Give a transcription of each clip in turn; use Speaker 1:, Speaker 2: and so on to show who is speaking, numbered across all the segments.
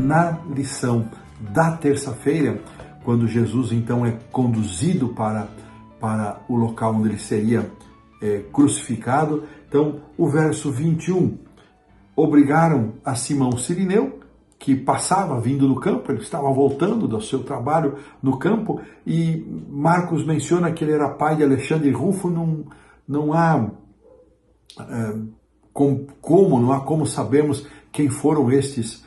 Speaker 1: na lição da terça-feira, quando Jesus então é conduzido para o local onde ele seria crucificado. Então, o verso 21, obrigaram a Simão Cirineu, que passava vindo do campo, ele estava voltando do seu trabalho no campo, e Marcos menciona que ele era pai de Alexandre e Rufo. Não há como sabermos quem foram estes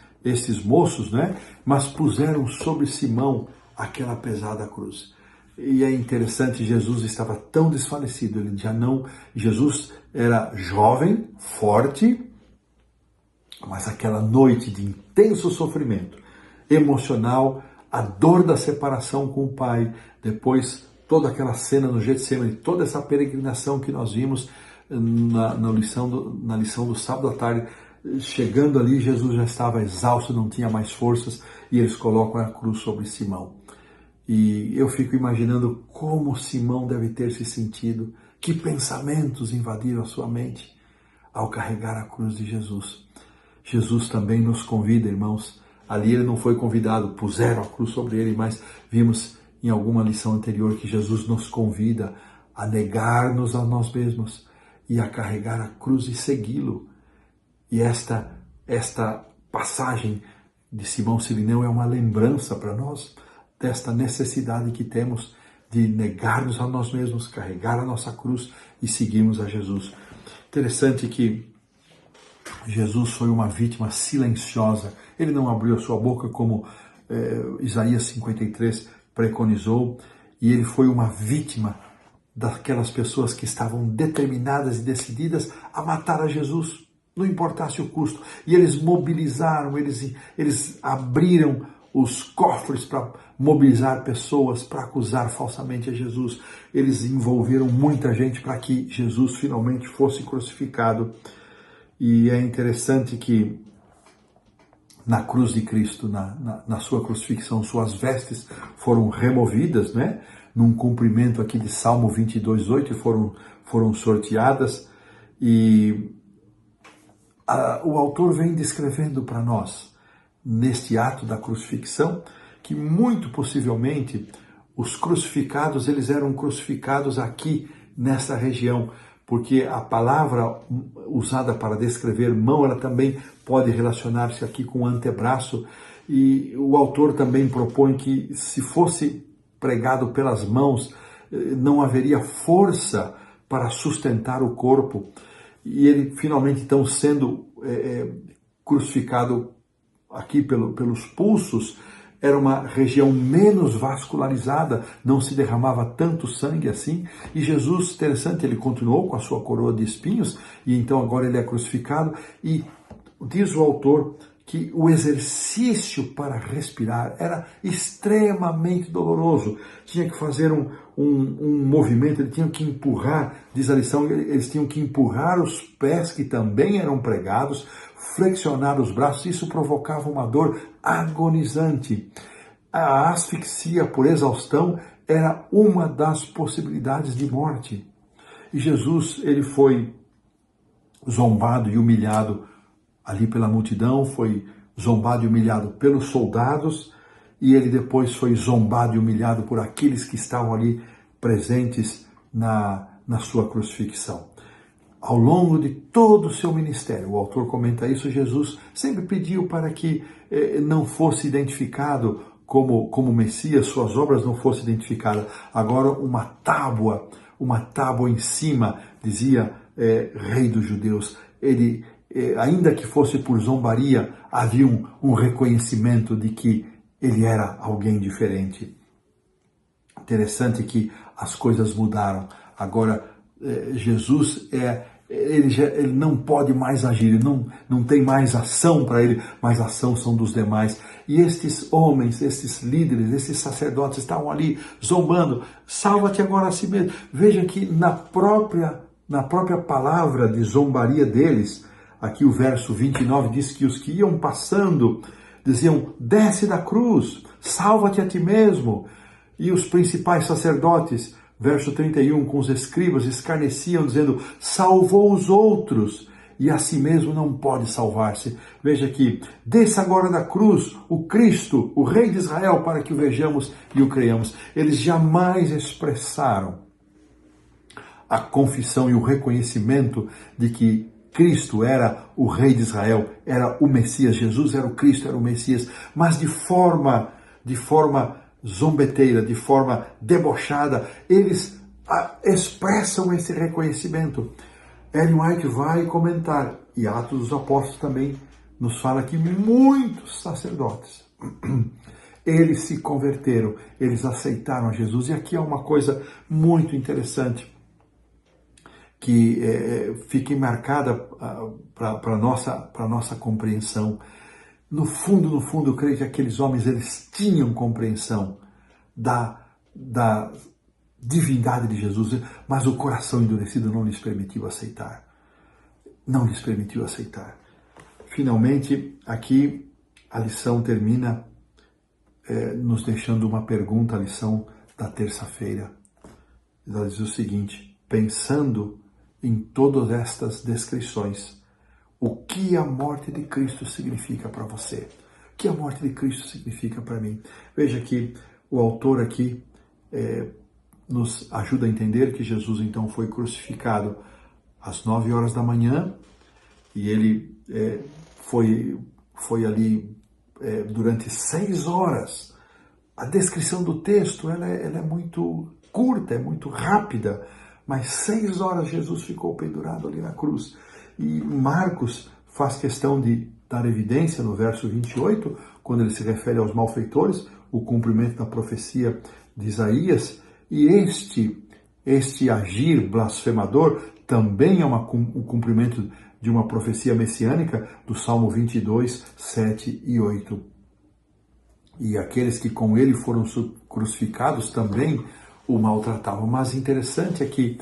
Speaker 1: moços, né? Mas puseram sobre Simão aquela pesada cruz. E é interessante, Jesus estava tão desfalecido, Jesus era jovem, forte, mas aquela noite de intenso sofrimento emocional, a dor da separação com o Pai, depois toda aquela cena no Getsemane, toda essa peregrinação que nós vimos na lição do sábado à tarde, chegando ali, Jesus já estava exausto, não tinha mais forças, e eles colocam a cruz sobre Simão. E eu fico imaginando como Simão deve ter se sentido, que pensamentos invadiram a sua mente ao carregar a cruz de Jesus. Jesus também nos convida, irmãos. Ali ele não foi convidado, puseram a cruz sobre ele, mas vimos em alguma lição anterior que Jesus nos convida a negar-nos a nós mesmos e a carregar a cruz e segui-lo. E esta passagem de Simão Cirineu é uma lembrança para nós desta necessidade que temos de negar-nos a nós mesmos, carregar a nossa cruz e seguirmos a Jesus. Interessante que Jesus foi uma vítima silenciosa. Ele não abriu a sua boca como Isaías 53 preconizou, e ele foi uma vítima daquelas pessoas que estavam determinadas e decididas a matar a Jesus, não importasse o custo. E eles mobilizaram, eles abriram os cofres para mobilizar pessoas, para acusar falsamente a Jesus. Eles envolveram muita gente para que Jesus finalmente fosse crucificado. E é interessante que na cruz de Cristo, na sua crucifixão, suas vestes foram removidas, né? Num cumprimento aqui de Salmo 22:8, foram sorteadas, e o autor vem descrevendo para nós, neste ato da crucifixão, que muito possivelmente os crucificados, eles eram crucificados aqui nessa região, porque a palavra usada para descrever mão, ela também pode relacionar-se aqui com o antebraço, e o autor também propõe que se fosse pregado pelas mãos, não haveria força para sustentar o corpo, e ele finalmente então sendo crucificado aqui pelos pulsos. Era uma região menos vascularizada, não se derramava tanto sangue assim. E Jesus, interessante, ele continuou com a sua coroa de espinhos, e então agora ele é crucificado. E diz o autor que o exercício para respirar era extremamente doloroso. Tinha que fazer um movimento, ele tinha que empurrar, diz a lição, eles tinham que empurrar os pés, que também eram pregados, flexionar os braços. Isso provocava uma dor agonizante. A asfixia por exaustão era uma das possibilidades de morte. E Jesus, ele foi zombado e humilhado ali pela multidão, foi zombado e humilhado pelos soldados, e ele depois foi zombado e humilhado por aqueles que estavam ali presentes na sua crucifixão. Ao longo de todo o seu ministério, o autor comenta isso, Jesus sempre pediu para que não fosse identificado como Messias, suas obras não fossem identificadas. Agora uma tábua em cima, dizia Rei dos Judeus. Ele, ainda que fosse por zombaria, havia um reconhecimento de que ele era alguém diferente. Interessante que as coisas mudaram. Agora, Jesus ele não pode mais agir, não tem mais ação para ele, mas a ação são dos demais. E estes homens, estes líderes, esses sacerdotes estavam ali zombando: salva-te agora a si mesmo. Veja que na própria palavra de zombaria deles, aqui o verso 29 diz que os que iam passando diziam: desce da cruz, salva-te a ti mesmo. E os principais sacerdotes, verso 31, com os escribas, escarneciam, dizendo: salvou os outros. e a si mesmo não pode salvar-se. Veja aqui, desça agora da cruz o Cristo, o Rei de Israel, para que o vejamos e o creiamos. Eles jamais expressaram a confissão e o reconhecimento de que Cristo era o Rei de Israel, era o Messias, Jesus era o Cristo, era o Messias, mas de forma zombeteira, de forma debochada, eles expressam esse reconhecimento. Ellen White vai comentar, e Atos dos Apóstolos também nos fala que muitos sacerdotes, eles se converteram, eles aceitaram a Jesus. E aqui é uma coisa muito interessante, que fique marcada para a nossa compreensão. No fundo, eu creio que aqueles homens, eles tinham compreensão da divindade de Jesus, mas o coração endurecido não lhes permitiu aceitar. Não lhes permitiu aceitar. Finalmente, aqui a lição termina nos deixando uma pergunta, a lição da terça-feira. Ela diz o seguinte: pensando em todas estas descrições, o que a morte de Cristo significa para você? O que a morte de Cristo significa para mim? Veja que o autor aqui nos ajuda a entender que Jesus então foi crucificado às 9 horas da manhã e ele foi ali durante 6 horas. A descrição do texto ela é muito curta, é muito rápida, mas 6 horas Jesus ficou pendurado ali na cruz. E Marcos faz questão de dar evidência no verso 28, quando ele se refere aos malfeitores, o cumprimento da profecia de Isaías, e este agir blasfemador também é o cumprimento de uma profecia messiânica do Salmo 22, 7 e 8. E aqueles que com ele foram crucificados também o maltratavam. Mas interessante é que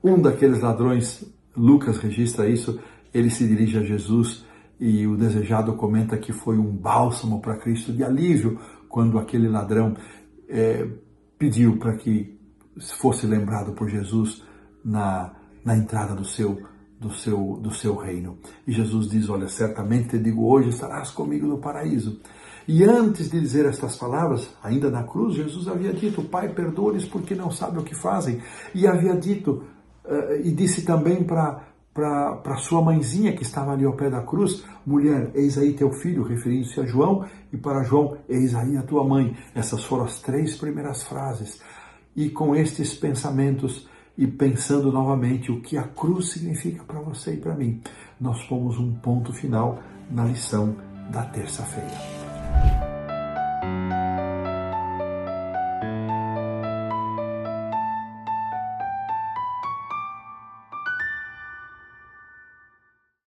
Speaker 1: um daqueles ladrões, Lucas registra isso, ele se dirige a Jesus e o desejado comenta que foi um bálsamo para Cristo de alívio quando aquele ladrão pediu para que fosse lembrado por Jesus na entrada do seu reino. E Jesus diz: olha, certamente te digo hoje, estarás comigo no paraíso. E antes de dizer estas palavras, ainda na cruz, Jesus havia dito: Pai, perdoa-lhes porque não sabem o que fazem. E havia dito, e disse também para sua mãezinha que estava ali ao pé da cruz: mulher, eis aí teu filho, referindo-se a João, e para João, eis aí a tua mãe. Essas foram as 3 primeiras frases. E com estes pensamentos, e pensando novamente o que a cruz significa para você e para mim, nós pomos um ponto final na lição da terça-feira.